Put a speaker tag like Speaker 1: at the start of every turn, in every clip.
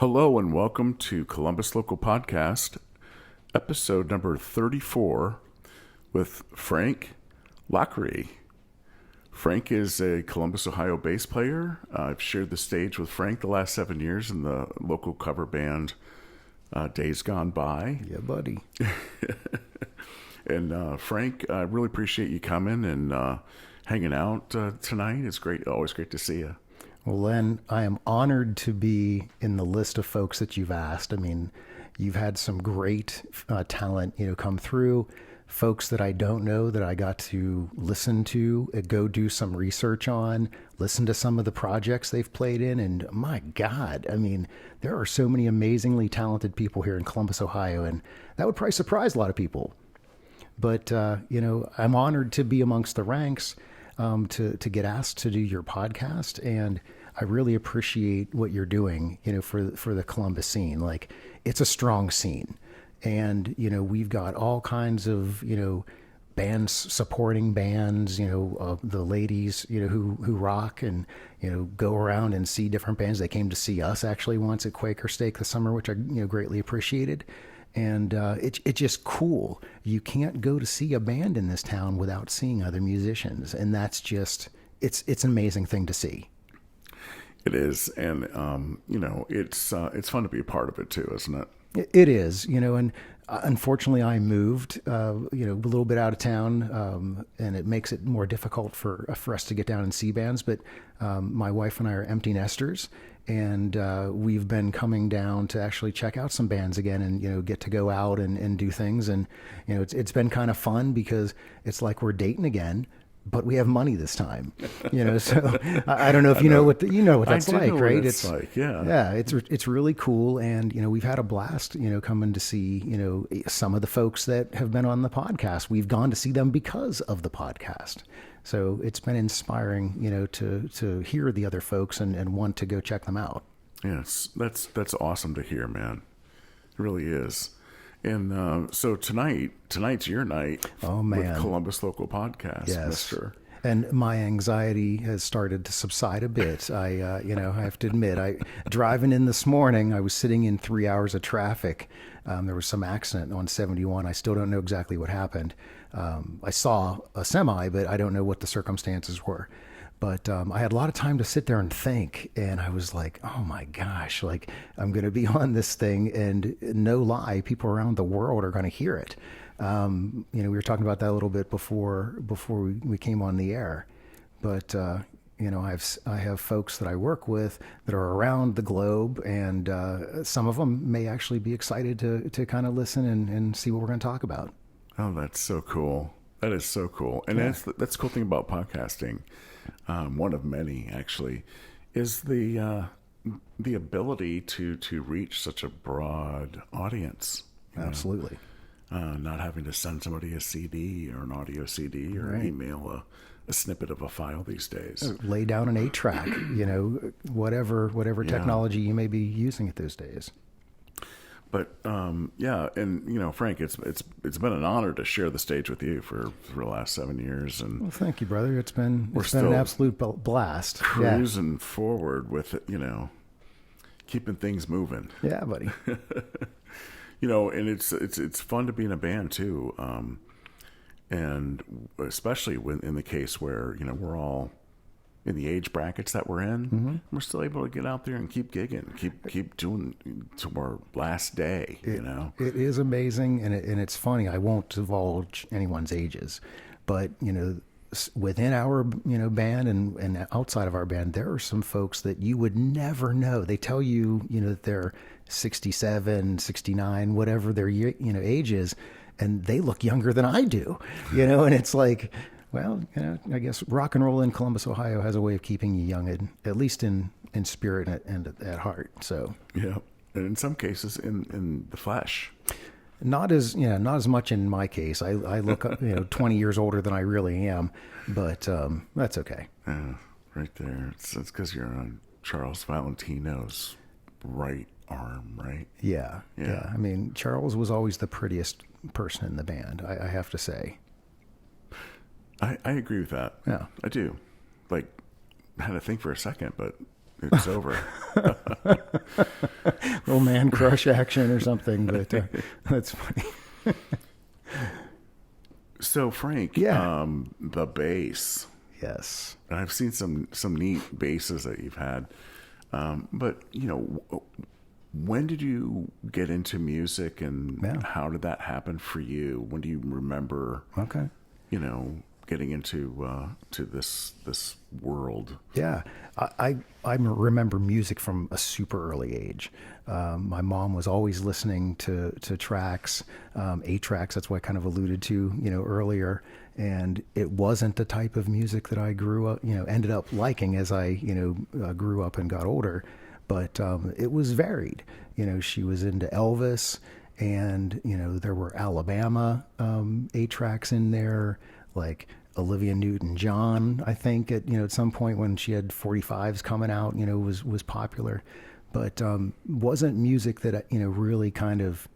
Speaker 1: Hello and welcome to Columbus Local Podcast, episode number 34 with Frank Laughery. Frank is a Columbus, Ohio bass player. I've shared the stage with Frank the last 7 years in the local cover band Days Gone By.
Speaker 2: Yeah, buddy.
Speaker 1: And Frank, I really appreciate you coming and hanging out tonight. It's great, always great to see you.
Speaker 2: Well, Len, I am honored to be in the list of folks that you've asked. I mean, you've had some great talent, come through. Folks that I don't know that I got to listen to, go do some research on, listen to some of the projects they've played in. And my God, I mean, there are so many amazingly talented people here in Columbus, Ohio, and that would probably surprise a lot of people. But, I'm honored to be amongst the ranks, to get asked to do your podcast. And I really appreciate what you're doing, for the Columbus scene. Like, it's a strong scene. And, we've got all kinds of, bands supporting bands, the ladies, who rock and, go around and see different bands. They came to see us actually once at Quaker Steak this summer, which I, greatly appreciated. And it's just cool. You can't go to see a band in this town without seeing other musicians. And that's just, it's an amazing thing to see.
Speaker 1: It is. And, it's fun to be a part of it too, isn't it?
Speaker 2: It is, and unfortunately I moved, a little bit out of town, and it makes it more difficult for us to get down and see bands. But my wife and I are empty nesters, and we've been coming down to actually check out some bands again and, get to go out and do things. And, it's been kind of fun because it's like we're dating again, but we have money this time, so I don't know if you know what that's like, right?
Speaker 1: It's like,
Speaker 2: yeah, it's really cool. And, we've had a blast, coming to see, some of the folks that have been on the podcast. We've gone to see them because of the podcast. So it's been inspiring, to hear the other folks and want to go check them out.
Speaker 1: Yes. That's awesome to hear, man. It really is. And so tonight's your night.
Speaker 2: Oh, man.
Speaker 1: With Columbus Local Podcast,
Speaker 2: yes.
Speaker 1: Mister.
Speaker 2: And my anxiety has started to subside a bit. I have to admit, driving in this morning, I was sitting in 3 hours of traffic. There was some accident on 71. I still don't know exactly what happened. I saw a semi, but I don't know what the circumstances were. But I had a lot of time to sit there and think, and I was like, oh my gosh, like I'm going to be on this thing, and no lie, people around the world are going to hear it. We were talking about that a little bit before we came on the air. But, I have folks that I work with that are around the globe, and some of them may actually be excited to kind of listen and see what we're going to talk about.
Speaker 1: Oh, that's so cool. That is so cool. And that's the cool thing about podcasting. One of many, actually, is the ability to reach such a broad audience.
Speaker 2: Absolutely.
Speaker 1: Not having to send somebody a CD or an audio CD or email a snippet of a file these days.
Speaker 2: Lay down an 8-track, whatever technology you may be using at those days.
Speaker 1: But and Frank, it's been an honor to share the stage with you for the last 7 years, and
Speaker 2: well, thank you, brother. It's been an absolute blast.
Speaker 1: Cruising forward with it, keeping things moving.
Speaker 2: Yeah, buddy.
Speaker 1: And it's fun to be in a band too, and especially when in the case where we're all in the age brackets that we're in, mm-hmm. We're still able to get out there and keep gigging, keep doing to our last day.
Speaker 2: It is amazing, and it's funny. I won't divulge anyone's ages, but within our band and outside of our band, there are some folks that you would never know. They tell you that they're 67, 69, whatever their age is, and they look younger than I do. And it's like, well, I guess rock and roll in Columbus, Ohio has a way of keeping you young, at least in spirit and at heart. So
Speaker 1: yeah, and in some cases in the flesh.
Speaker 2: Not as much in my case. I look 20 years older than I really am, but that's okay.
Speaker 1: Right there. It's because you're on Charles Valentino's right arm, right?
Speaker 2: Yeah. I mean, Charles was always the prettiest person in the band, I have to say.
Speaker 1: I agree with that.
Speaker 2: Yeah.
Speaker 1: I do. Like, I had to think for a second, but it's over.
Speaker 2: Little man crush action or something, but that's funny.
Speaker 1: So Frank,
Speaker 2: Yeah.
Speaker 1: the bass.
Speaker 2: Yes.
Speaker 1: And I've seen some neat basses that you've had, but when did you get into music, and
Speaker 2: Yeah.
Speaker 1: how did that happen for you? When do you remember?
Speaker 2: Okay.
Speaker 1: Getting into to this world.
Speaker 2: Yeah, I remember music from a super early age. My mom was always listening to tracks, 8 tracks. That's what I kind of alluded to, earlier. And it wasn't the type of music that I grew up, ended up liking as I, grew up and got older. But it was varied. She was into Elvis, and there were Alabama 8 tracks in there, like Olivia Newton-John, I think at some point when she had 45s coming out, was popular, but wasn't music that really kind of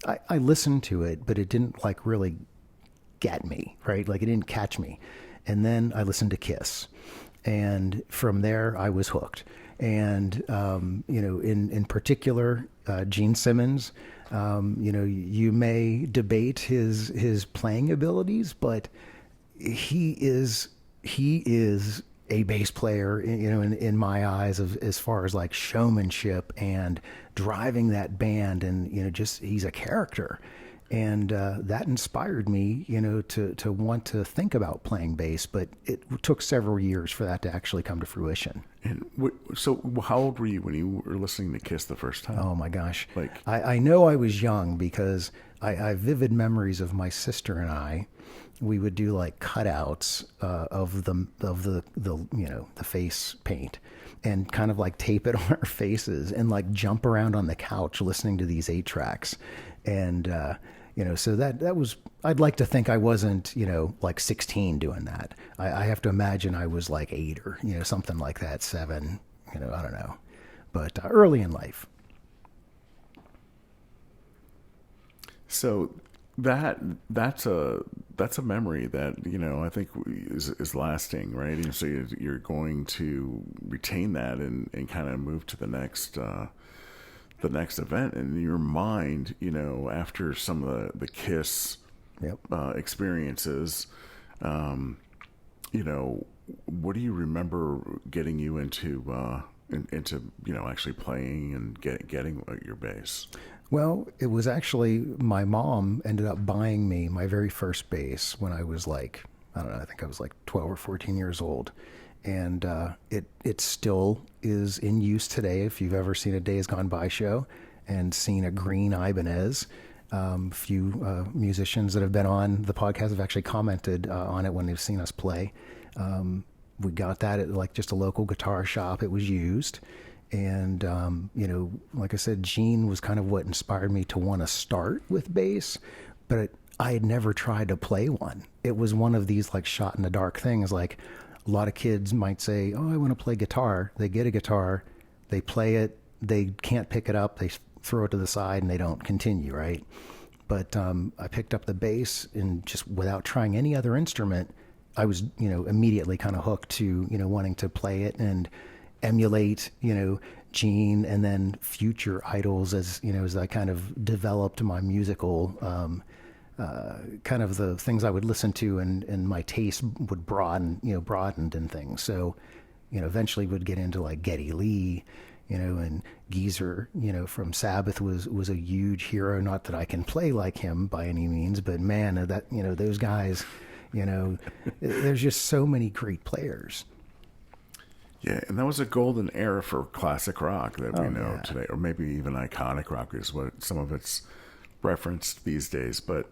Speaker 2: I listened to it, but it didn't like really get me, right? Like it didn't catch me. And then I listened to Kiss, and from there I was hooked. And in particular, Gene Simmons. You may debate his playing abilities, but he is a bass player, in my eyes, as far as like showmanship and driving that band, and just he's a character, and that inspired me, to want to think about playing bass. But it took several years for that to actually come to fruition.
Speaker 1: And so, how old were you when you were listening to Kiss the first time?
Speaker 2: Oh my gosh!
Speaker 1: Like,
Speaker 2: I know I was young because I have vivid memories of my sister and I. We would do like cutouts of the face paint, and kind of like tape it on our faces, and like jump around on the couch listening to these 8 tracks. And so that was, I'd like to think I wasn't like 16 doing that. I have to imagine I was like 8 or something like that, 7, I don't know, but early in life.
Speaker 1: So that's a memory that I think is lasting, right? And so you're going to retain that and kind of move to the next event. And in your mind, after some of the Kiss
Speaker 2: Yep.
Speaker 1: Experiences, what do you remember getting you into actually playing and getting your bass?
Speaker 2: Well, it was actually my mom ended up buying me my very first bass when I was like, I don't know, I think I was like 12 or 14 years old. And it still is in use today. If you've ever seen a Days Gone By show and seen a green Ibanez, few musicians that have been on the podcast have actually commented on it when they've seen us play. We got that at like just a local guitar shop. It was used. And, like I said, Gene was kind of what inspired me to want to start with bass, but I had never tried to play one. It was one of these like shot in the dark things. Like a lot of kids might say, oh, I want to play guitar. They get a guitar, they play it, they can't pick it up, they throw it to the side and they don't continue, right? But I picked up the bass, and just without trying any other instrument, I was, immediately kind of hooked to, wanting to play it and emulate, Gene and then future idols as I kind of developed my musical, kind of the things I would listen to, and my taste would broadened and things. So, eventually would get into like Geddy Lee, and Geezer, from Sabbath was a huge hero. Not that I can play like him by any means, but man, that, those guys, there's just so many great players.
Speaker 1: Yeah, and that was a golden era for classic rock that we know today, or maybe even iconic rock is what some of it's referenced these days. But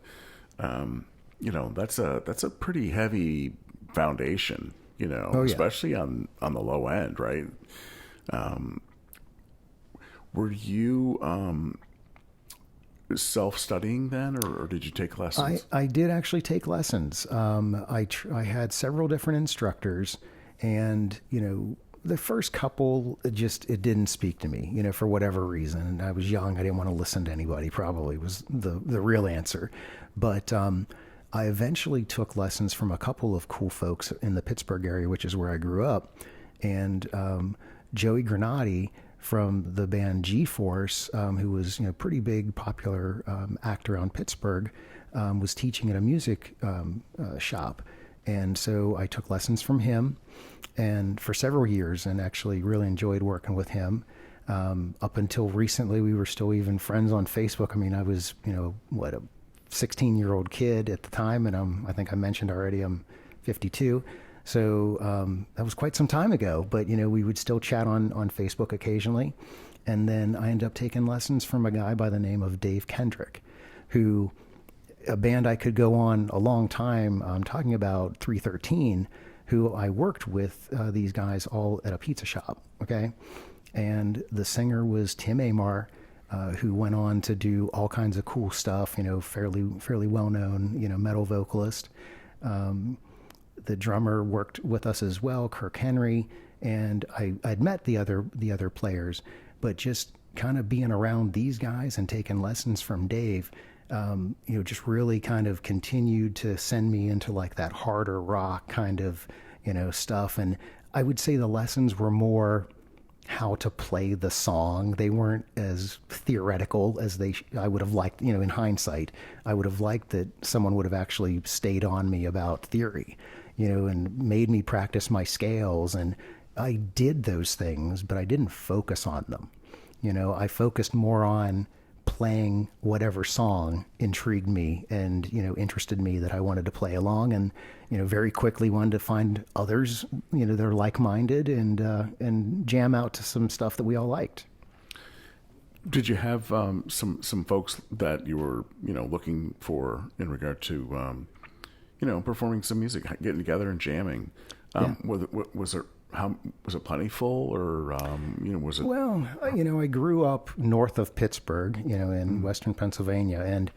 Speaker 1: that's a pretty heavy foundation, especially on the low end, right? Were you self-studying then, or did you take lessons?
Speaker 2: I did actually take lessons. I had several different instructors. And, the first couple, it didn't speak to me, for whatever reason. And I was young. I didn't want to listen to anybody, probably was the real answer. But I eventually took lessons from a couple of cool folks in the Pittsburgh area, which is where I grew up. And Joey Granati from the band G-Force, who was, pretty big, popular actor around Pittsburgh, was teaching at a music shop. And so I took lessons from him and for several years, and actually really enjoyed working with him. Up until recently, we were still even friends on Facebook. I mean, I was, a 16-year-old kid at the time, and I think I mentioned already, I'm 52. So that was quite some time ago, but, we would still chat on Facebook occasionally. And then I ended up taking lessons from a guy by the name of Dave Kendrick, who, a band I could go on a long time, talking about 313, who I worked with these guys all at a pizza shop, okay? And the singer was Tim Amar, who went on to do all kinds of cool stuff, fairly well-known, metal vocalist. The drummer worked with us as well, Kirk Henry, and I'd met the other players, but just kind of being around these guys and taking lessons from Dave, just really kind of continued to send me into like that harder rock kind of, stuff. And I would say the lessons were more how to play the song. They weren't as theoretical as I would have liked, in hindsight. I would have liked that someone would have actually stayed on me about theory, and made me practice my scales. And I did those things, but I didn't focus on them. I focused more on playing whatever song intrigued me and, interested me that I wanted to play along, and, very quickly wanted to find others, that are like-minded and jam out to some stuff that we all liked.
Speaker 1: Did you have some folks that you were, looking for in regard to, performing some music, getting together and jamming? Was it plentiful, or was it?
Speaker 2: Well, I grew up north of Pittsburgh, in Western Pennsylvania, and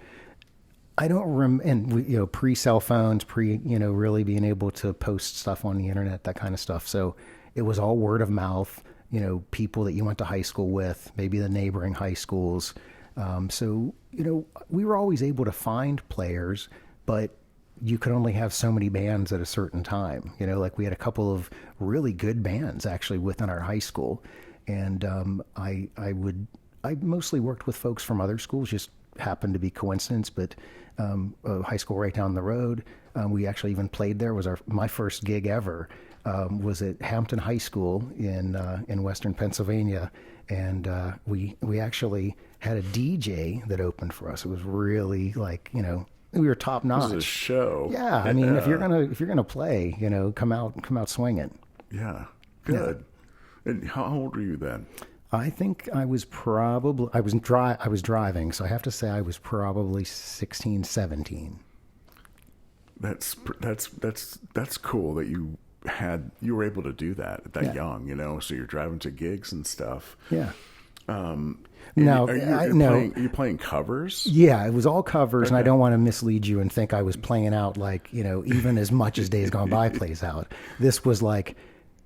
Speaker 2: I don't and pre-cell phones, really being able to post stuff on the internet, that kind of stuff. So it was all word of mouth, people that you went to high school with, maybe the neighboring high schools. So we were always able to find players, but you could only have so many bands at a certain time. Like we had a couple of really good bands actually within our high school. And I mostly worked with folks from other schools, just happened to be coincidence, but a high school right down the road. We actually even played there. Was my first gig ever, was at Hampton High School in Western Pennsylvania. And we actually had a DJ that opened for us. It was really like, we were top notch.
Speaker 1: It was a show.
Speaker 2: Yeah, I mean, if you're gonna play, come out swinging.
Speaker 1: Yeah, good. Yeah. And how old were you then?
Speaker 2: I think I was driving, so I have to say I was probably 16, 17.
Speaker 1: That's cool that you were able to do that at that young, so you're driving to gigs and stuff.
Speaker 2: Yeah.
Speaker 1: Now, are you playing covers?
Speaker 2: Yeah, it was all covers, and I don't want to mislead you and think I was playing out like, even as much as Days Gone By plays out. This was like,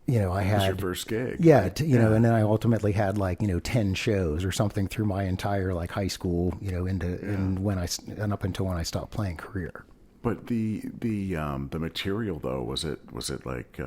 Speaker 2: I had... It was
Speaker 1: your first gig.
Speaker 2: Yeah, and then I ultimately had like, 10 shows or something through my entire like high school, and up until when I stopped playing career.
Speaker 1: But the material though, was it like...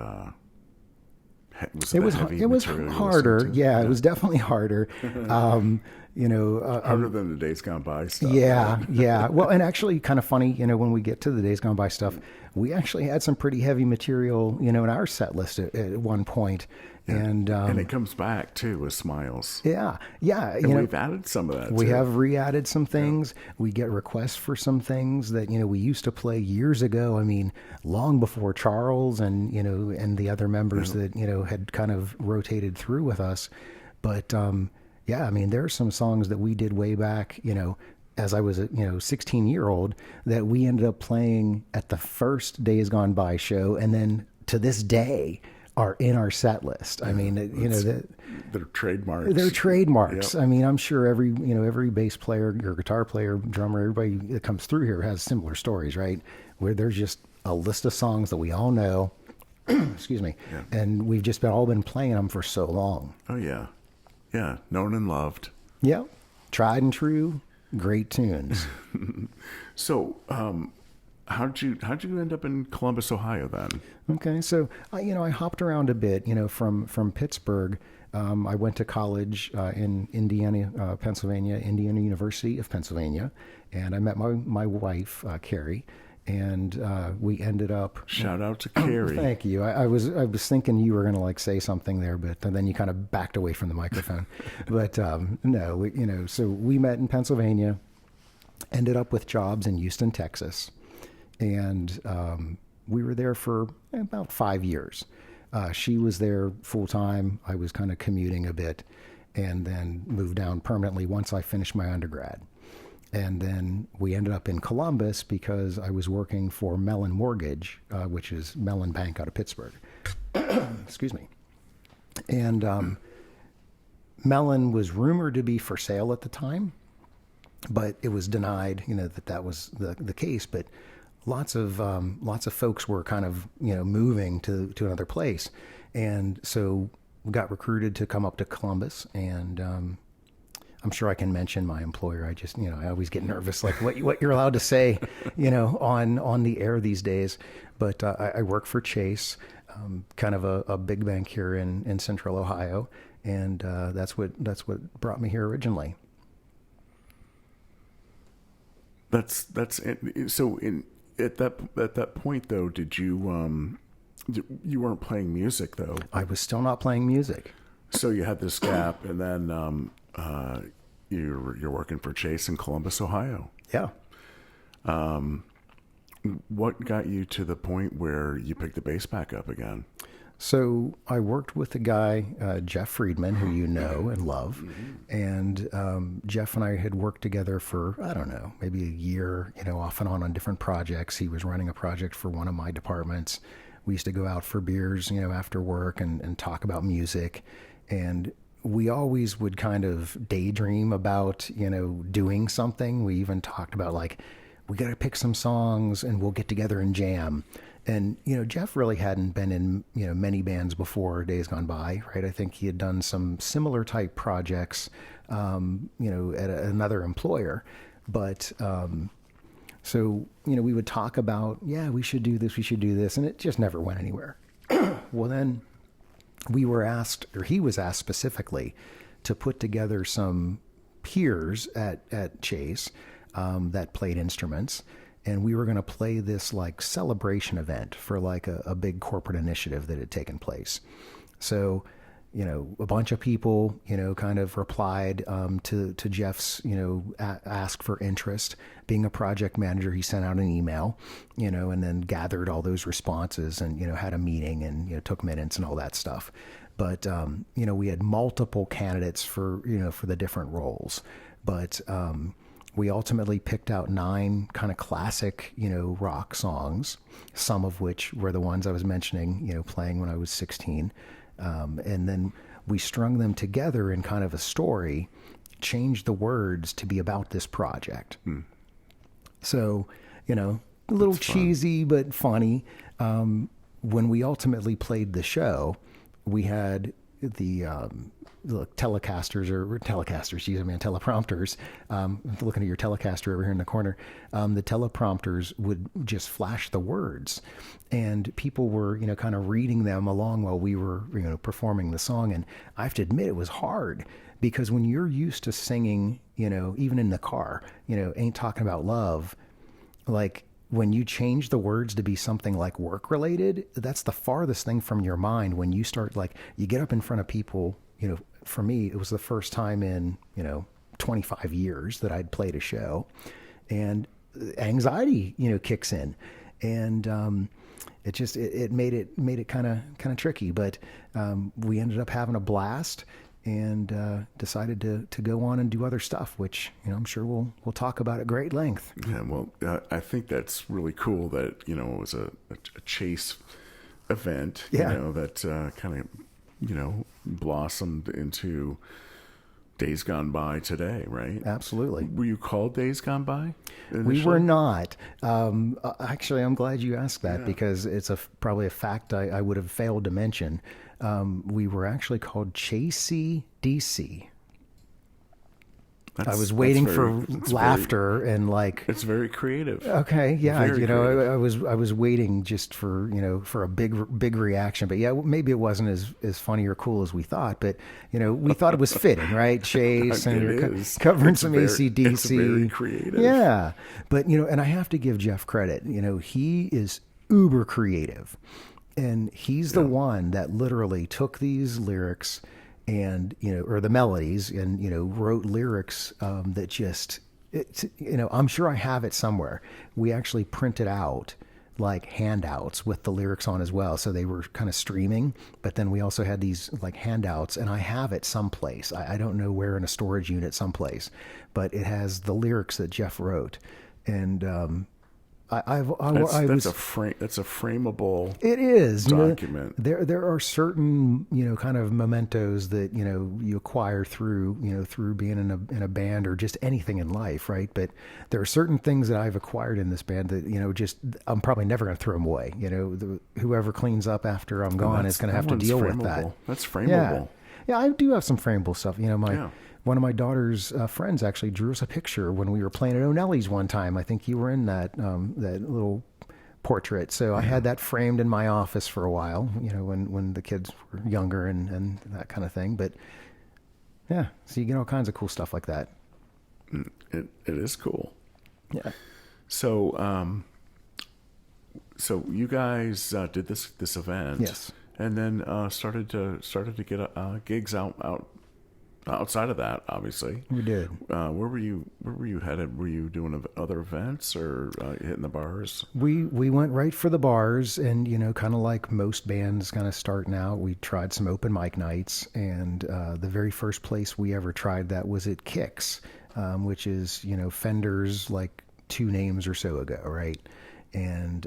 Speaker 2: It was harder. Yeah, it was definitely harder.
Speaker 1: Harder than the Days Gone By stuff.
Speaker 2: Yeah, right? Yeah. Well, and actually kind of funny, when we get to the Days Gone By stuff, we actually had some pretty heavy material, in our set list at one point.
Speaker 1: Yeah.
Speaker 2: And
Speaker 1: it comes back too with Smiles.
Speaker 2: Yeah. Yeah.
Speaker 1: And we've added some of that.
Speaker 2: We have re-added some things. Yeah. We get requests for some things that, we used to play years ago. I mean, long before Charles and, and the other members that, had kind of rotated through with us. But, yeah, I mean, there are some songs that we did way back, as I was a 16-year-old that we ended up playing at the first Days Gone By show, and then to this day are in our set list. I mean,
Speaker 1: they're trademarks.
Speaker 2: They're trademarks. Yep. I mean, I'm sure every bass player or guitar player, drummer, everybody that comes through here has similar stories, right? Where there's just a list of songs that we all know, excuse me, and we've just all been playing them for so long.
Speaker 1: Oh yeah, yeah, known and loved.
Speaker 2: Yep, tried and true, great tunes.
Speaker 1: So, how'd you end up in Columbus, Ohio then?
Speaker 2: Okay, so I hopped around a bit, from Pittsburgh. I went to college in Indiana, Pennsylvania, Indiana University of Pennsylvania, and I met my wife, Carrie, and we ended up.
Speaker 1: Shout out to Carrie.
Speaker 2: Thank you. I was thinking you were going to like say something there, but then you kind of backed away from the microphone. But no, so we met in Pennsylvania, ended up with jobs in Houston, Texas, and we were there for about 5 years. She was there full time. I was kind of commuting a bit, and then moved down permanently once I finished my undergrad. And then we ended up in Columbus because I was working for Mellon Mortgage, which is Mellon Bank out of Pittsburgh. Excuse me. And Mellon was rumored to be for sale at the time, but it was denied, that was the case. But lots of folks were kind of, moving to another place. And so we got recruited to come up to Columbus, and I'm sure I can mention my employer. I just, I always get nervous, like what you're allowed to say, on the air these days. But I work for Chase, kind of a big bank here in Central Ohio, and that's what brought me here originally.
Speaker 1: That's it. So at that point though, did you weren't playing music though?
Speaker 2: I was still not playing music.
Speaker 1: So you had this gap, and then you're working for Chase in Columbus, Ohio.
Speaker 2: Yeah.
Speaker 1: What got you to the point where you picked the bass back up again?
Speaker 2: So I worked with a guy, Jeff Friedman, who you know and love. And Jeff and I had worked together for, I don't know, maybe a year, off and on different projects. He was running a project for one of my departments. We used to go out for beers, after work and talk about music. And we always would kind of daydream about, doing something. We even talked about like, we got to pick some songs and we'll get together and jam. And, Jeff really hadn't been in, many bands before Days Gone By, right? I think he had done some similar type projects, at another employer. But, so, we would talk about, yeah, we should do this. And it just never went anywhere. Well, then we were asked, or he was asked specifically, to put together some peers at Chase that played instruments. And we were going to play this like celebration event for like a big corporate initiative that had taken place. So, a bunch of people, kind of replied to Jeff's, ask for interest. Being a project manager, he sent out an email, and then gathered all those responses and, had a meeting and, took minutes and all that stuff. But, we had multiple candidates for the different roles. But we ultimately picked out 9 kind of classic, rock songs, some of which were the ones I was mentioning, playing when I was 16. And then we strung them together in kind of a story, changed the words to be about this project. So, a little cheesy, but funny. When we ultimately played the show, we had the teleprompters, looking at your Telecaster over here in the corner. The teleprompters would just flash the words, and people were, kind of reading them along while we were, performing the song. And I have to admit, it was hard because when you're used to singing, even in the car, Ain't Talking About Love, like when you change the words to be something like work related, that's the farthest thing from your mind. When you start, like, you get up in front of people, for me, it was the first time in, 25 years that I'd played a show, and anxiety, kicks in, and it made it kind of tricky, but we ended up having a blast and decided to go on and do other stuff, which, I'm sure we'll talk about at great length.
Speaker 1: Yeah, well, I think that's really cool that, it was a Chase event, that kind of, blossomed into Days Gone By today, right?
Speaker 2: Absolutely.
Speaker 1: Were you called Days Gone By initially?
Speaker 2: We were not. Actually, I'm glad you asked that, because it's probably a fact I would have failed to mention. We were actually called Chasey DC. I was waiting for laughter and like.
Speaker 1: It's very creative.
Speaker 2: Okay, yeah,
Speaker 1: Very creative.
Speaker 2: I was waiting just for for a big reaction, but yeah, maybe it wasn't as funny or cool as we thought, but we thought it was fitting, right? Chase and you're covering some AC/DC.
Speaker 1: It's very creative.
Speaker 2: Yeah, but and I have to give Jeff credit. He is uber creative, and he's the one that literally took these lyrics and or the melodies and wrote lyrics that just I'm sure I have it somewhere. We actually printed out like handouts with the lyrics on as well, so they were kind of streaming, but then we also had these like handouts, and I have it someplace. I don't know where, in a storage unit someplace, but it has the lyrics that Jeff wrote. And that's
Speaker 1: a frameable.
Speaker 2: It is
Speaker 1: document.
Speaker 2: There are certain kind of mementos that you acquire through through being in a band or just anything in life, right? But there are certain things that I've acquired in this band that just I'm probably never going to throw them away. Whoever cleans up after I'm gone is going to have to deal with that.
Speaker 1: That's frameable.
Speaker 2: Yeah, I do have some frameable stuff. One of my daughter's friends actually drew us a picture when we were playing at O'Nelly's one time. I think you were in that little portrait. So I had that framed in my office for a while, when the kids were younger and that kind of thing. But yeah, so you get all kinds of cool stuff like that.
Speaker 1: It is cool.
Speaker 2: Yeah.
Speaker 1: So you guys did this event,
Speaker 2: yes,
Speaker 1: and then started to get gigs out. Outside of that, obviously,
Speaker 2: we did.
Speaker 1: Where were you headed? Were you doing other events or hitting the bars?
Speaker 2: We went right for the bars, and kind of like most bands kind of starting out, we tried some open mic nights, and the very first place we ever tried that was at Kicks, which is Fender's like 2 names or so ago, right? And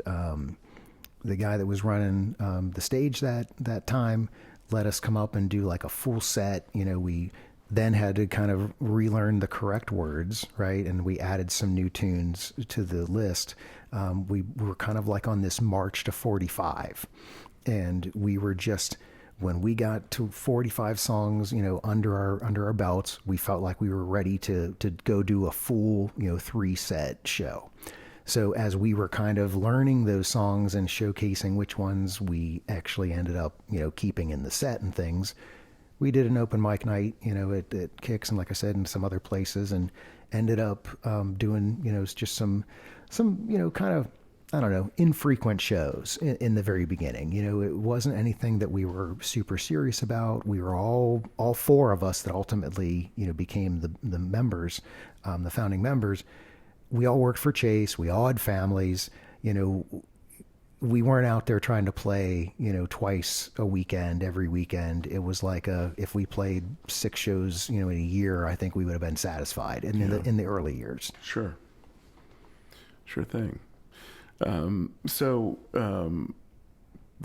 Speaker 2: the guy that was running the stage that time let us come up and do like a full set. We then had to kind of relearn the correct words, right? And we added some new tunes to the list. We were kind of like on this march to 45, and we were just, when we got to 45 songs, under our belts, we felt like we were ready to go do a full 3-set show. So as we were kind of learning those songs and showcasing which ones we actually ended up, keeping in the set and things, we did an open mic night, at Kicks and, like I said, in some other places, and ended up doing, just some kind of, I don't know, infrequent shows in the very beginning. It wasn't anything that we were super serious about. We were all 4 of us that ultimately, became the members, the founding members. We all worked for Chase. We all had families. We weren't out there trying to play, twice a weekend, every weekend. It was like if we played 6 shows, in a year, I think we would have been satisfied in the early years.
Speaker 1: Sure thing. There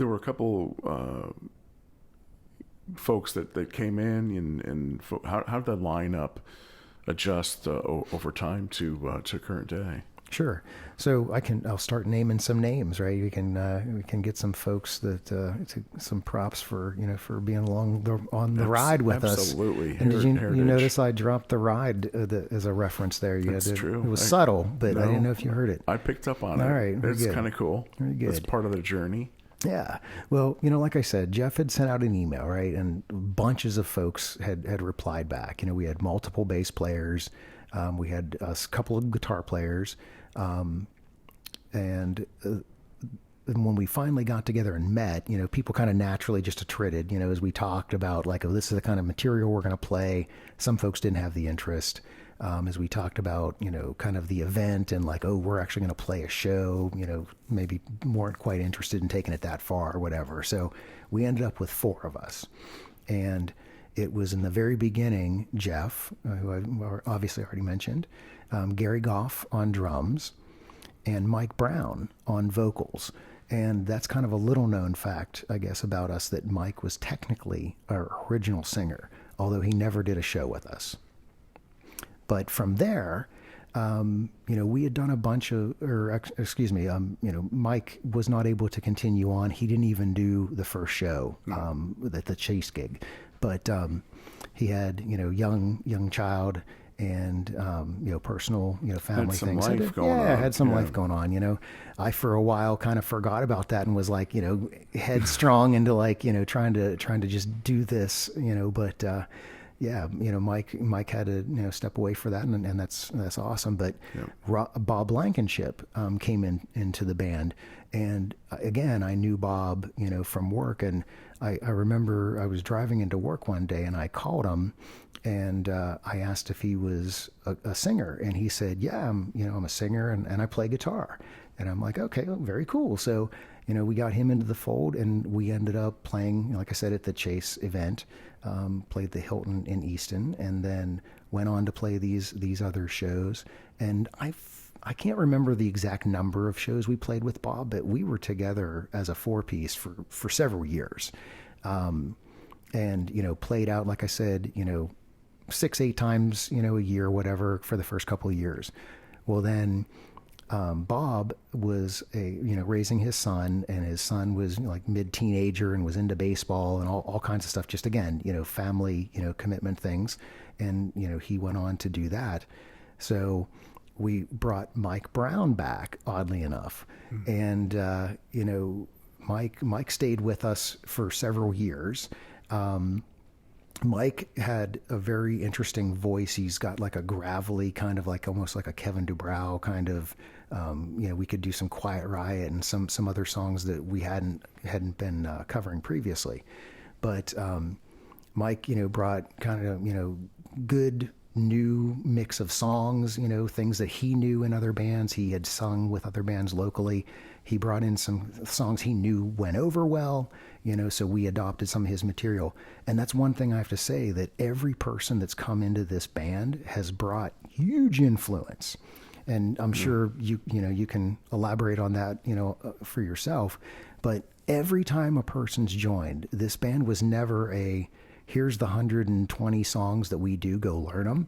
Speaker 1: were a couple folks that came in, and how did the lineup adjust over time to current day?
Speaker 2: Sure. So I'll start naming some names, right? We can get some folks that some props for being along on the ride with us.
Speaker 1: Absolutely.
Speaker 2: And did you notice I dropped the ride as a reference there?
Speaker 1: That's true.
Speaker 2: It was subtle, but I didn't know if you heard it.
Speaker 1: I picked up on it.
Speaker 2: All right.
Speaker 1: It's kind of cool.
Speaker 2: Very good.
Speaker 1: It's part of the journey.
Speaker 2: Yeah. Well, like I said, Jeff had sent out an email, right? And bunches of folks had replied back. We had multiple bass players. We had a couple of guitar players. And when we finally got together and met, people kind of naturally just attrited, as we talked about, like, oh, this is the kind of material we're going to play. Some folks didn't have the interest. As we talked about, kind of the event and like, oh, we're actually going to play a show, maybe weren't quite interested in taking it that far or whatever. So we ended up with 4 of us. And it was in the very beginning, Jeff, who I obviously already mentioned, Gary Goff on drums, and Mike Brown on vocals. And that's kind of a little known fact, I guess, about us, that Mike was technically our original singer, although he never did a show with us. But from there, we had done a bunch of, Mike was not able to continue on. He didn't even do the first show, the Chase gig, but he had, young child, and personal family
Speaker 1: some
Speaker 2: things.
Speaker 1: life going on.
Speaker 2: I had some life going on. I for a while kind of forgot about that and was like headstrong into like trying to just do this, but Mike had to step away for that, and that's awesome. But Bob Blankenship came into the band, and again I knew Bob from work, and I remember I was driving into work one day and I called him, and I asked if he was a singer, and he said, yeah, I'm a singer, and I play guitar. And I'm like, okay, well, very cool. So we got him into the fold, and we ended up playing, like I said, at the Chase event. Played the Hilton in Easton, and then went on to play these other shows. And I can't remember the exact number of shows we played with Bob, but we were together as a 4-piece for several years. And played out, like I said, 6-8 times, a year or whatever for the first couple of years. Well, then Bob was raising his son, and his son was like mid-teenager and was into baseball and all kinds of stuff. Just again, family, commitment things. And, he went on to do that. So we brought Mike Brown back, oddly enough. And, Mike stayed with us for several years. Mike had a very interesting voice. He's got like a gravelly kind of like almost like a Kevin DuBrow kind of, we could do some Quiet Riot and some other songs that we hadn't been covering previously. But Mike, brought kind of, good new mix of songs, things that he knew in other bands. He had sung with other bands locally. He brought in some songs he knew went over well, so we adopted some of his material. And that's one thing I have to say, that every person that's come into this band has brought huge influence. And I'm sure you can elaborate on that, for yourself. But every time a person's joined, this band was never here's the 120 songs that we do, go learn them.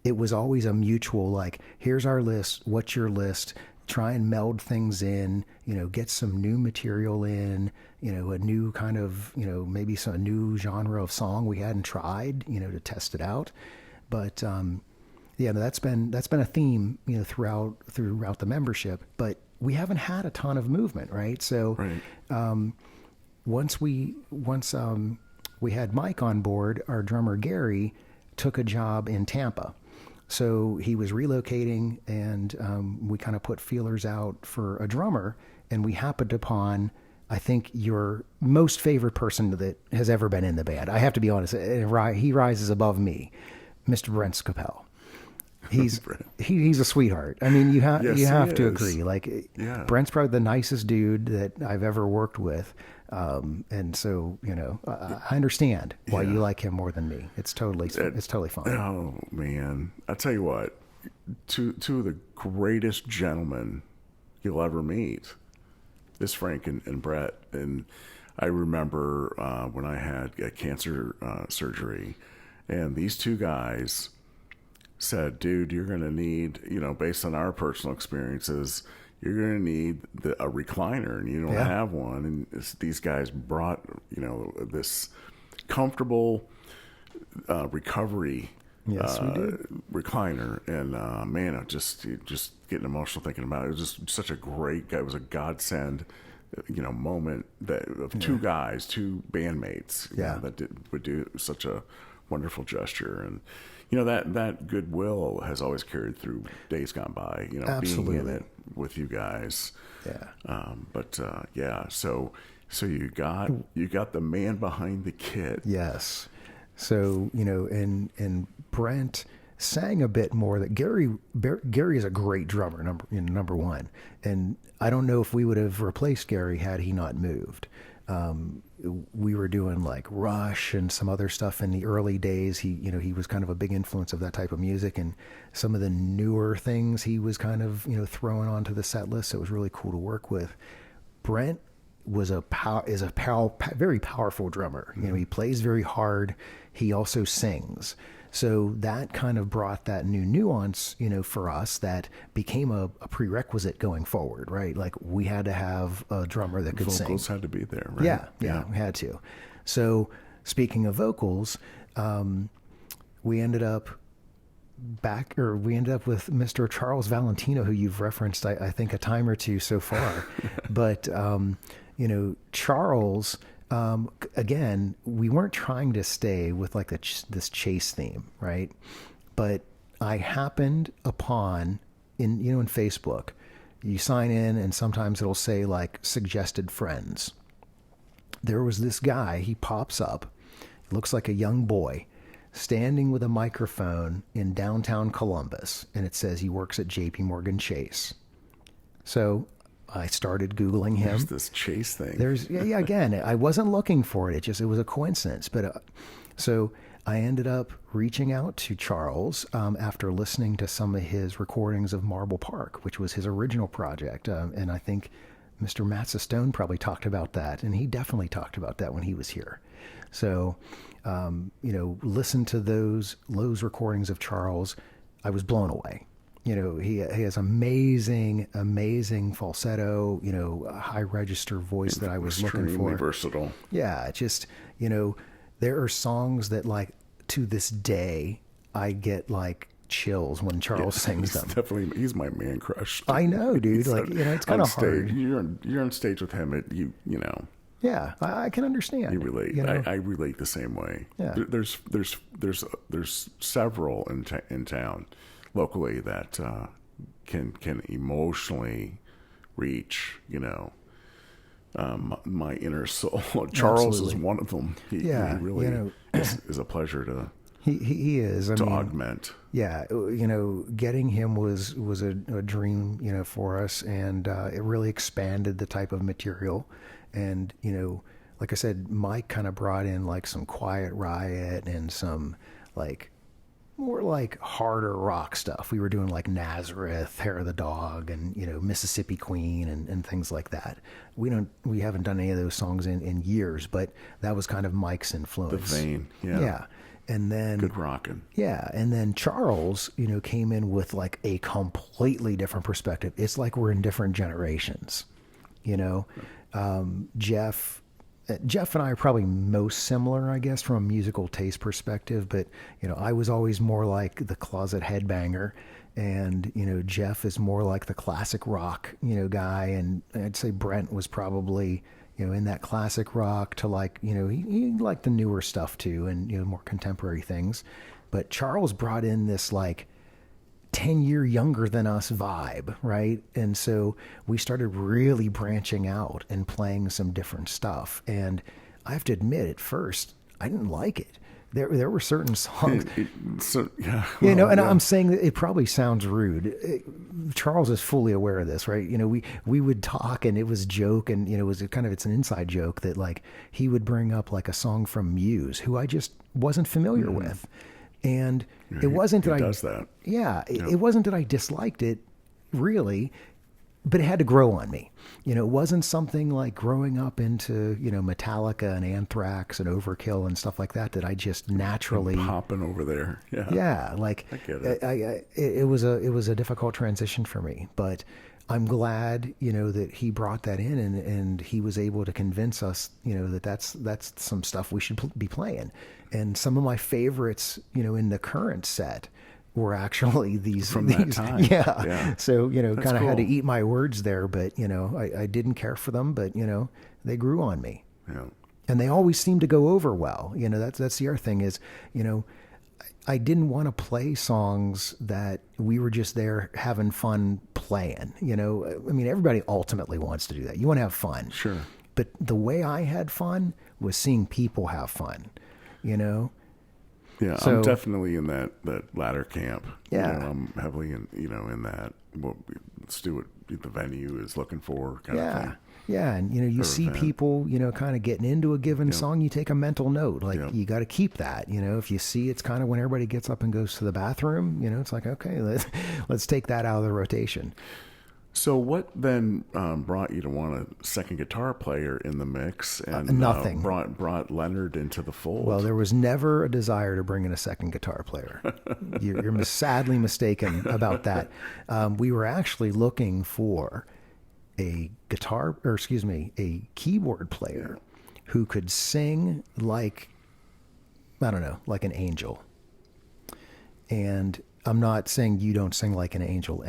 Speaker 2: It was always a mutual, like, here's our list, what's your list? Try and meld things in, get some new material in, a new kind of, maybe some new genre of song we hadn't tried, to test it out. But, that's been a theme, throughout the membership, but we haven't had a ton of movement, right? So, once we had Mike on board, our drummer Gary took a job in Tampa. So he was relocating, and we kind of put feelers out for a drummer, and we happened upon, I think, your most favorite person that has ever been in the band. I have to be honest, he rises above me, Mr. Brent Scapel. He's a sweetheart. I mean, you have to agree. Like, Brent's probably the nicest dude that I've ever worked with. And so, I understand why you like him more than me. It's totally fine.
Speaker 1: Oh man. I tell you what, two of the greatest gentlemen you'll ever meet is Frank and Brett. And I remember, when I had cancer, surgery, and these two guys said, dude, you're going to need, based on our personal experiences, you're going to need a recliner, and you don't have one. And these guys brought, this comfortable recovery recliner. And man, I just getting emotional thinking about it. It was just such a great guy. It was a godsend, moment of two guys, two bandmates, that would do such a wonderful gesture. And that goodwill has always carried through days gone by,
Speaker 2: Absolutely.
Speaker 1: Being in it with you guys. So you got the man behind the kit.
Speaker 2: Yes. So, and Brent sang a bit more. That Gary is a great drummer, number one. And I don't know if we would have replaced Gary had he not moved. We were doing like Rush and some other stuff in the early days. He was kind of a big influence of that type of music, and some of the newer things he was kind of, throwing onto the set list. So it was really cool to work with. Brent is a very powerful drummer. He plays very hard. He also sings. So that kind of brought that new nuance, for us that became a prerequisite going forward, right? Like we had to have a drummer that could sing.
Speaker 1: Vocals had to be there, right?
Speaker 2: Yeah, we had to. So speaking of vocals, we ended up we ended up with Mr. Charles Valentino, who you've referenced, I think, a time or two so far. But, Charles, again, we weren't trying to stay with like this chase theme, right? But I happened upon in Facebook, you sign in and sometimes it'll say like suggested friends. There was this guy, he pops up, looks like a young boy, standing with a microphone in downtown Columbus, and it says he works at JP Morgan Chase. So I started Googling him.
Speaker 1: There's this Chase thing.
Speaker 2: Again, I wasn't looking for it. It was a coincidence. But so I ended up reaching out to Charles after listening to some of his recordings of Marble Park, which was his original project. And I think Mr. Matt Sestone probably talked about that, and he definitely talked about that when he was here. So, listen to those recordings of Charles. I was blown away. He has amazing falsetto, high register voice that I was looking for.
Speaker 1: Extremely versatile.
Speaker 2: Yeah, just, there are songs that like to this day, I get like chills when Charles sings them.
Speaker 1: He's my man crush.
Speaker 2: I know, dude. It's kind of hard.
Speaker 1: You're on stage with him.
Speaker 2: Yeah, I can understand.
Speaker 1: You relate. I relate the same way.
Speaker 2: Yeah.
Speaker 1: There's several in town locally that can emotionally reach my inner soul. Charles
Speaker 2: Absolutely.
Speaker 1: is one of them. He really is a pleasure to.
Speaker 2: He is.
Speaker 1: To augment.
Speaker 2: Yeah, getting him was a dream, for us, and it really expanded the type of material. And, like I said, Mike kind of brought in like some Quiet Riot and some like more like harder rock stuff. We were doing like Nazareth, Hair of the Dog, and, Mississippi Queen and things like that. We haven't done any of those songs in years, but that was kind of Mike's influence.
Speaker 1: The vein. Yeah.
Speaker 2: Yeah. And then
Speaker 1: good rocking. Yeah.
Speaker 2: And then Charles, came in with like a completely different perspective. It's like we're in different generations, Jeff and I are probably most similar, I guess, from a musical taste perspective, but, I was always more like the closet headbanger, and, Jeff is more like the classic rock, guy. And I'd say Brent was probably, in that classic rock to like, he liked the newer stuff too, and, more contemporary things. But Charles brought in this like 10-year younger than us vibe, right? And so we started really branching out and playing some different stuff. And I have to admit, at first, I didn't like it. There were certain songs, I'm saying that it probably sounds rude. Charles is fully aware of this, right? We would talk, and it was a joke, and it's an inside joke that like he would bring up like a song from Muse, who I just wasn't familiar with, and it wasn't that it wasn't that I disliked it, really. But it had to grow on me. It wasn't something like growing up into, Metallica and Anthrax and Overkill and stuff like that I just naturally
Speaker 1: popping over there. Yeah.
Speaker 2: Yeah. Like
Speaker 1: I get it.
Speaker 2: It was a difficult transition for me, but I'm glad, that he brought that in and he was able to convince us, that's some stuff we should be playing. And some of my favorites, in the current set were actually these
Speaker 1: from that time.
Speaker 2: Yeah. So, kind of
Speaker 1: cool.
Speaker 2: had to eat my words there, but, I didn't care for them, but, they grew on me.
Speaker 1: Yeah.
Speaker 2: And they always seem to go over well. That's the other thing is, I didn't want to play songs that we were just there having fun playing. Everybody ultimately wants to do that. You want to have fun.
Speaker 1: Sure.
Speaker 2: But the way I had fun was seeing people have fun,
Speaker 1: Yeah,
Speaker 2: so,
Speaker 1: I'm definitely in that latter camp.
Speaker 2: Yeah.
Speaker 1: I'm heavily in that. Let's do what the venue is looking for kind of thing.
Speaker 2: Yeah, and you see event. People, kind of getting into a given song, you take a mental note. Like you got to keep that. If you see it's kind of when everybody gets up and goes to the bathroom, it's like, okay, let's take that out of the rotation.
Speaker 1: So what then brought you to want a second guitar player in the mix and
Speaker 2: nothing
Speaker 1: brought Leonard into the fold?
Speaker 2: Well, there was never a desire to bring in a second guitar player. You're sadly mistaken about that. We were actually looking for a keyboard player who could sing like, I don't know, like an angel. And I'm not saying you don't sing like an angel,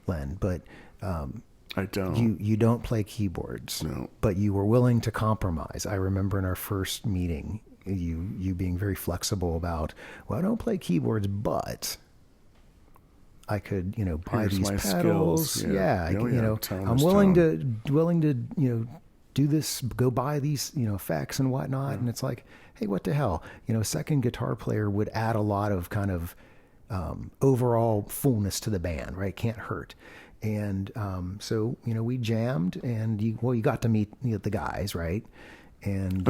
Speaker 2: Len, but
Speaker 1: I don't.
Speaker 2: you don't play keyboards.
Speaker 1: No.
Speaker 2: But you were willing to compromise. I remember in our first meeting, you being very flexible about, well, I don't play keyboards, but I could, buy
Speaker 1: Here's
Speaker 2: these
Speaker 1: my
Speaker 2: pedals.
Speaker 1: skills. Yeah.
Speaker 2: I'm willing to, do this, go buy these, effects and whatnot. And it's like, hey, what the hell? A second guitar player would add a lot of kind of overall fullness to the band, right? Can't hurt. And so, we jammed, and you got to meet the guys, right? And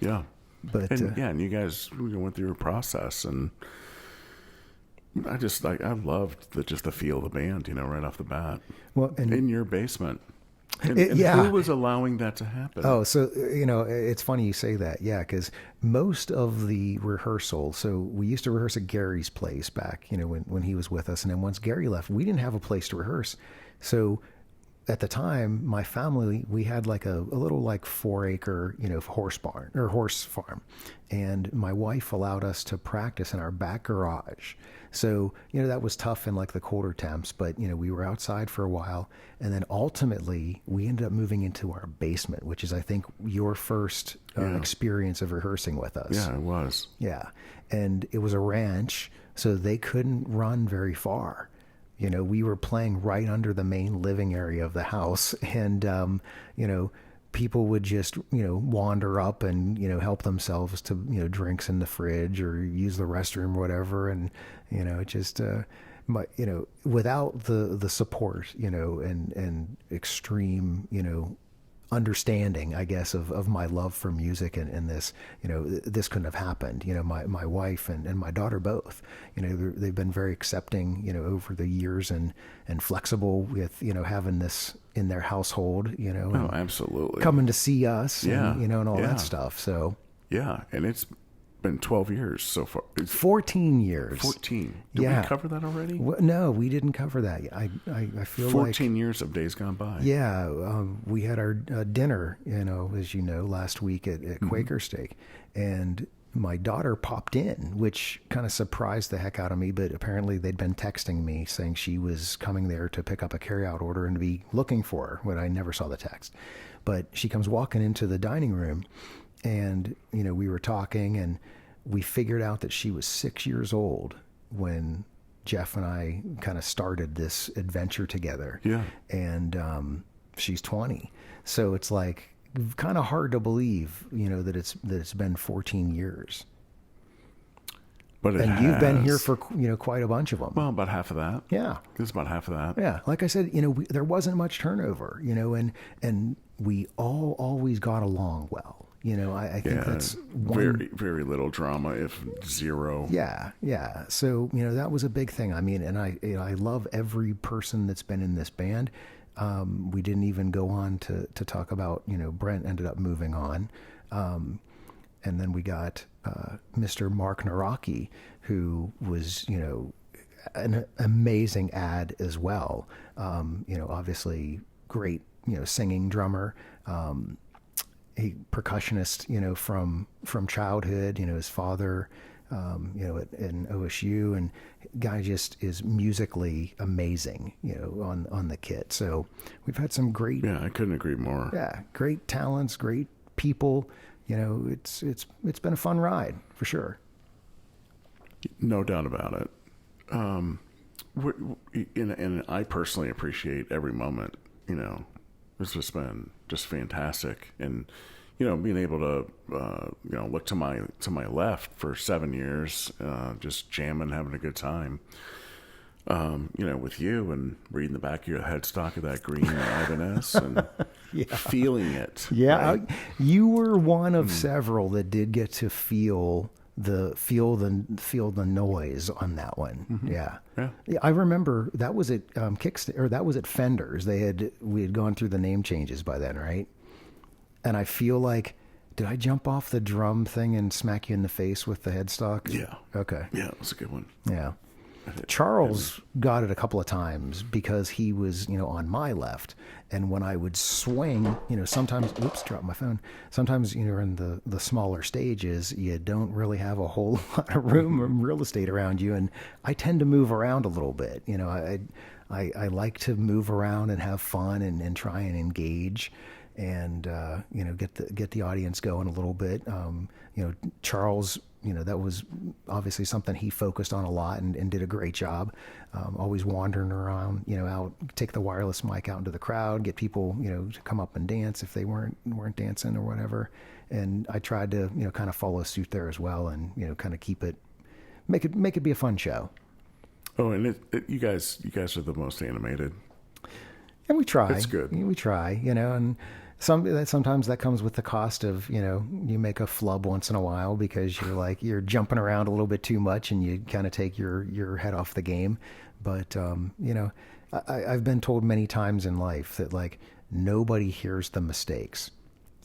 Speaker 1: yeah.
Speaker 2: But
Speaker 1: and you guys went through a process, and I just I loved the feel of the band, right off the bat.
Speaker 2: Well, and
Speaker 1: in your basement. And who was allowing that to happen?
Speaker 2: Oh, so, it's funny you say that. Yeah, because most of the rehearsal, so we used to rehearse at Gary's place back, when he was with us. And then once Gary left, we didn't have a place to rehearse. So at the time, my family, we had like a little 4-acre, horse barn or horse farm. And my wife allowed us to practice in our back garage. So, that was tough in the colder temps, but, we were outside for a while. And then ultimately we ended up moving into our basement, which is, I think, your first experience of rehearsing with us.
Speaker 1: Yeah, it was.
Speaker 2: Yeah. And it was a ranch, so they couldn't run very far. We were playing right under the main living area of the house, and, people would just, wander up and, help themselves to, drinks in the fridge or use the restroom or whatever. And, just, without the support, and extreme, understanding, I guess, of my love for music and this, this couldn't have happened. My wife and my daughter both, they've been very accepting, over the years and flexible with, having this in their household,
Speaker 1: Oh, absolutely.
Speaker 2: coming to see us,
Speaker 1: Yeah.
Speaker 2: and all that stuff. So
Speaker 1: yeah. And it's been 12 years so far.
Speaker 2: 14 years.
Speaker 1: 14. Did we cover that already?
Speaker 2: No, we didn't cover that. I feel
Speaker 1: 14 years of days gone by.
Speaker 2: Yeah, we had our dinner, as you know, last week at Quaker Steak, and my daughter popped in, which kind of surprised the heck out of me. But apparently they'd been texting me saying she was coming there to pick up a carryout order and to be looking for her, when I never saw the text. But she comes walking into the dining room, and we were talking, and we figured out that she was 6 years old when Jeff and I kind of started this adventure together.
Speaker 1: Yeah.
Speaker 2: And she's 20. So it's kind of hard to believe, that it's been 14 years.
Speaker 1: But
Speaker 2: you've been here for, quite a bunch of them.
Speaker 1: Well, about half of that.
Speaker 2: Yeah.
Speaker 1: It's about half of that.
Speaker 2: Yeah. Like I said, there wasn't much turnover, and we all always got along well. I think that's
Speaker 1: very, very little drama, if zero.
Speaker 2: Yeah. Yeah. So, that was a big thing. I mean, and I love every person that's been in this band. We didn't even go on to talk about, Brent ended up moving on. And then we got Mr. Mark Naraki, who was, an amazing ad as well. Obviously great, singing drummer, a percussionist, from childhood, his father, in OSU, and guy just is musically amazing, on the kit. So we've had some great,
Speaker 1: I couldn't agree more.
Speaker 2: Yeah. Great talents, great people. It's been a fun ride for sure.
Speaker 1: No doubt about it. And I personally appreciate every moment, it's just been just fantastic. And, being able to, look to my left for 7 years, just jamming, having a good time, with you, and reading the back of your headstock of that green Ibanez and feeling it.
Speaker 2: Yeah.
Speaker 1: Right?
Speaker 2: You were one of several that did get to feel the noise on that one. Mm-hmm. Yeah. I remember that was at that was at Fenders. We had gone through the name changes by then, right? And I feel like, did I jump off the drum thing and smack you in the face with the headstock?
Speaker 1: Yeah.
Speaker 2: Okay.
Speaker 1: Yeah, it was a good one.
Speaker 2: Yeah. Charles got it a couple of times because he was, on my left. And when I would swing, sometimes, oops, dropped my phone. Sometimes, in the smaller stages, you don't really have a whole lot of room or real estate around you. And I tend to move around a little bit. I like to move around and have fun and try and engage and, get the audience going a little bit. Charles, that was obviously something he focused on a lot and did a great job. Always wandering around, out, take the wireless mic out into the crowd, get people, to come up and dance if they weren't dancing or whatever. And I tried to, kind of follow suit there as well and, kind of make it be a fun show.
Speaker 1: Oh, and you guys are the most animated.
Speaker 2: And we try.
Speaker 1: It's good.
Speaker 2: We try, and sometimes that comes with the cost of, you make a flub once in a while because you're jumping around a little bit too much and you kind of take your head off the game. But, I've been told many times in life that nobody hears the mistakes.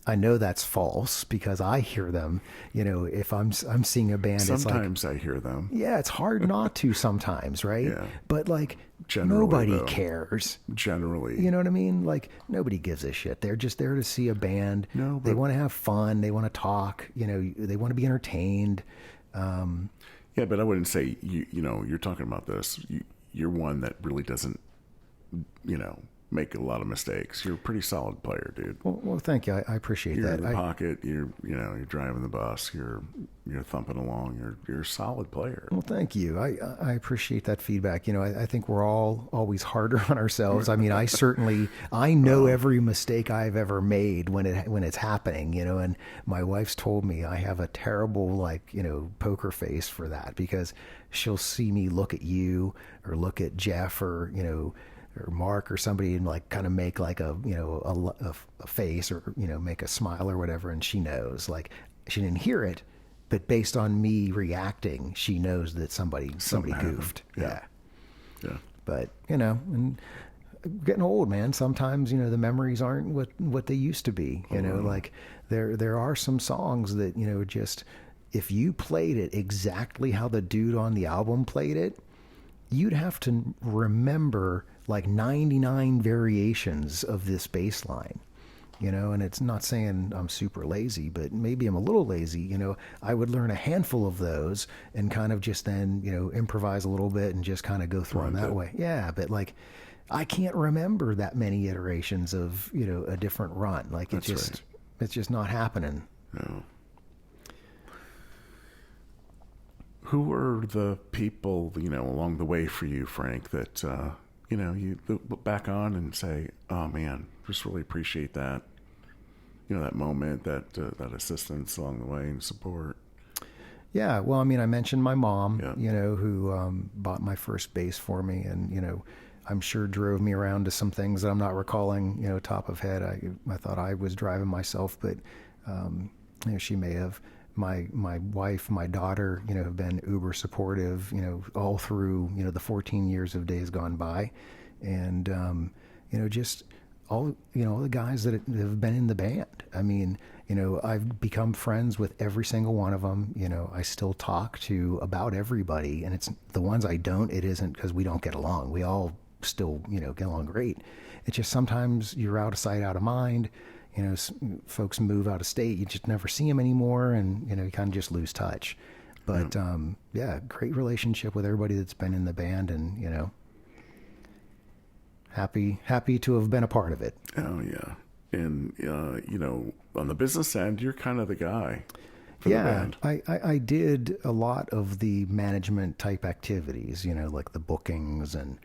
Speaker 2: I know that's false because I hear them, if I'm seeing a band.
Speaker 1: Sometimes I hear them.
Speaker 2: Yeah. It's hard not to sometimes. Right.
Speaker 1: Yeah.
Speaker 2: But
Speaker 1: generally,
Speaker 2: nobody
Speaker 1: though,
Speaker 2: cares.
Speaker 1: Generally.
Speaker 2: You know what I mean? Nobody gives a shit. They're just there to see a band.
Speaker 1: No,
Speaker 2: they want to have fun. They want to talk, they want to be entertained.
Speaker 1: Yeah, but I wouldn't say you're talking about this. You're one that really doesn't, make a lot of mistakes. You're a pretty solid player, dude.
Speaker 2: Well, thank you. I appreciate
Speaker 1: you're
Speaker 2: that.
Speaker 1: You're in the pocket. You're driving the bus. You're thumping along. You're a solid player.
Speaker 2: Well, thank you. I appreciate that feedback. I think we're all always harder on ourselves. I mean, I know every mistake I've ever made when it's happening, and my wife's told me I have a terrible, poker face for that because she'll see me look at you or look at Jeff or Mark or somebody and kind of make a face or, make a smile or whatever. And she knows she didn't hear it, but based on me reacting, she knows that somebody goofed. Yeah. But, and getting old, man, sometimes, the memories aren't what they used to be, there are some songs that, just, if you played it exactly how the dude on the album played it, you'd have to remember 99 variations of this bass line, and it's not saying I'm super lazy, but maybe I'm a little lazy. I would learn a handful of those and kind of just then, improvise a little bit and just kind of go through them that way. Yeah. But I can't remember that many iterations of, a different run. It's just not happening.
Speaker 1: No. Who are the people, along the way for you, Frank, that, you look back on and say, oh man, just really appreciate that, that moment, that assistance along the way and support.
Speaker 2: Yeah. Well, I mean, I mentioned my mom, who bought my first bass for me and, I'm sure drove me around to some things that I'm not recalling, top of head. I thought I was driving myself, but, she may have. My wife, my daughter, have been uber supportive, all through, the 14 years of Days Gone By. And, just all, the guys that have been in the band. I mean, I've become friends with every single one of them. I still talk to about everybody, and it's the ones I don't, it isn't because we don't get along. We all still, get along great. It's just sometimes you're out of sight, out of mind. Folks move out of state, you just never see them anymore, and, you kind of just lose touch. But, great relationship with everybody that's been in the band and, happy to have been a part of it.
Speaker 1: Oh, yeah. And, on the business end, you're kind of the guy for the band.
Speaker 2: I did a lot of the management type activities, like the bookings and,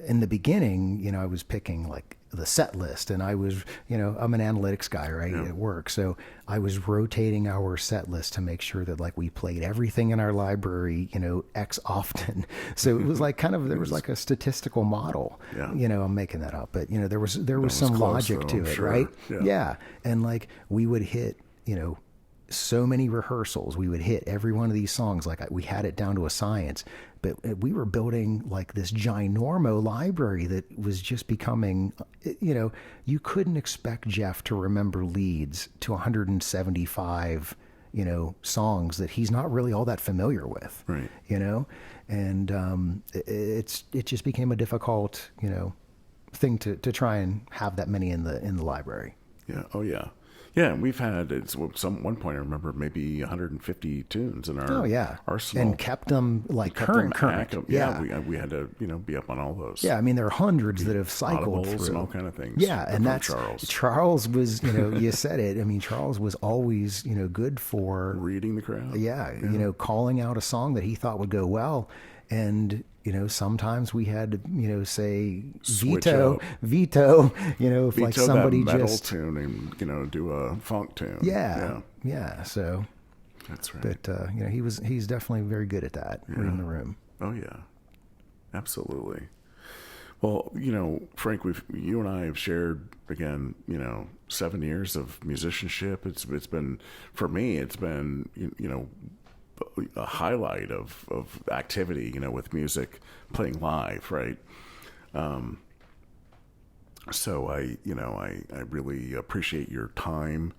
Speaker 2: in the beginning, I was picking the set list, and I was, I'm an analytics guy, right, at work. So I was rotating our set list to make sure that we played everything in our library, X often. So it was there was a statistical model, I'm making that up, but there was some logic to it, right? Yeah. And we would hit, so many rehearsals, we would hit every one of these songs. We had it down to a science, but we were building this ginormo library that was just becoming, you couldn't expect Jeff to remember leads to 175, songs that he's not really all that familiar with,
Speaker 1: Right.
Speaker 2: And it just became a difficult, thing to try and have that many in the library.
Speaker 1: Yeah. Oh, yeah. Yeah, and we've had at one point I remember maybe 150 tunes in our arsenal,
Speaker 2: and kept them current.
Speaker 1: Yeah, we had to be up on all those.
Speaker 2: Yeah, I mean there are hundreds that have cycled
Speaker 1: audibles
Speaker 2: through
Speaker 1: and all kind of things.
Speaker 2: Yeah, and that's Charles was you said it. I mean Charles was always good for
Speaker 1: reading the crowd.
Speaker 2: Yeah, calling out a song that he thought would go well, and sometimes we had to, say veto, if like somebody
Speaker 1: that metal
Speaker 2: just
Speaker 1: tune and do a funk tune.
Speaker 2: Yeah. So
Speaker 1: that's right.
Speaker 2: But he's definitely very good at that, reading the room.
Speaker 1: Oh yeah, absolutely. Well, Frank, you and I have shared again, 7 years of musicianship. It's been, for me, it's been a highlight of activity, with music, playing live, right? So I really appreciate your time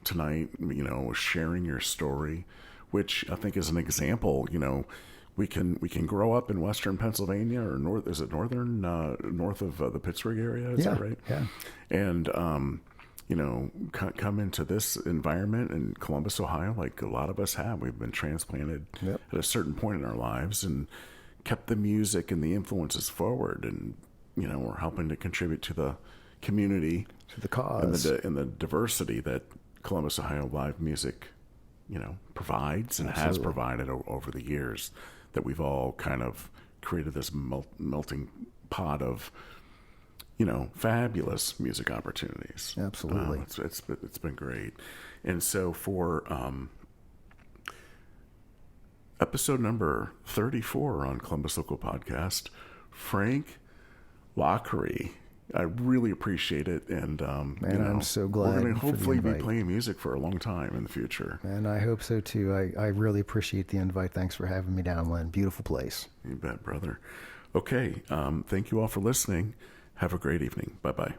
Speaker 1: tonight, sharing your story, which I think is an example, we can grow up in Western Pennsylvania or north of the Pittsburgh area. Is that right?
Speaker 2: Yeah.
Speaker 1: And, come into this environment in Columbus, Ohio, like a lot of us have. We've been transplanted at a certain point in our lives and kept the music and the influences forward. And, we're helping to contribute to the community,
Speaker 2: to the cause,
Speaker 1: and the diversity that Columbus, Ohio live music, provides and has provided over the years, that we've all kind of created this melting pot of, fabulous music opportunities.
Speaker 2: Absolutely.
Speaker 1: It's been great. And so for episode number 34 on Columbus Local Podcast, Frank Laughery, I really appreciate it. And,
Speaker 2: I'm so glad.
Speaker 1: We're going to hopefully be playing music for a long time in the future.
Speaker 2: And I hope so too. I really appreciate the invite. Thanks for having me down, Len. Beautiful place.
Speaker 1: You bet, brother. Okay. Thank you all for listening. Have a great evening. Bye-bye.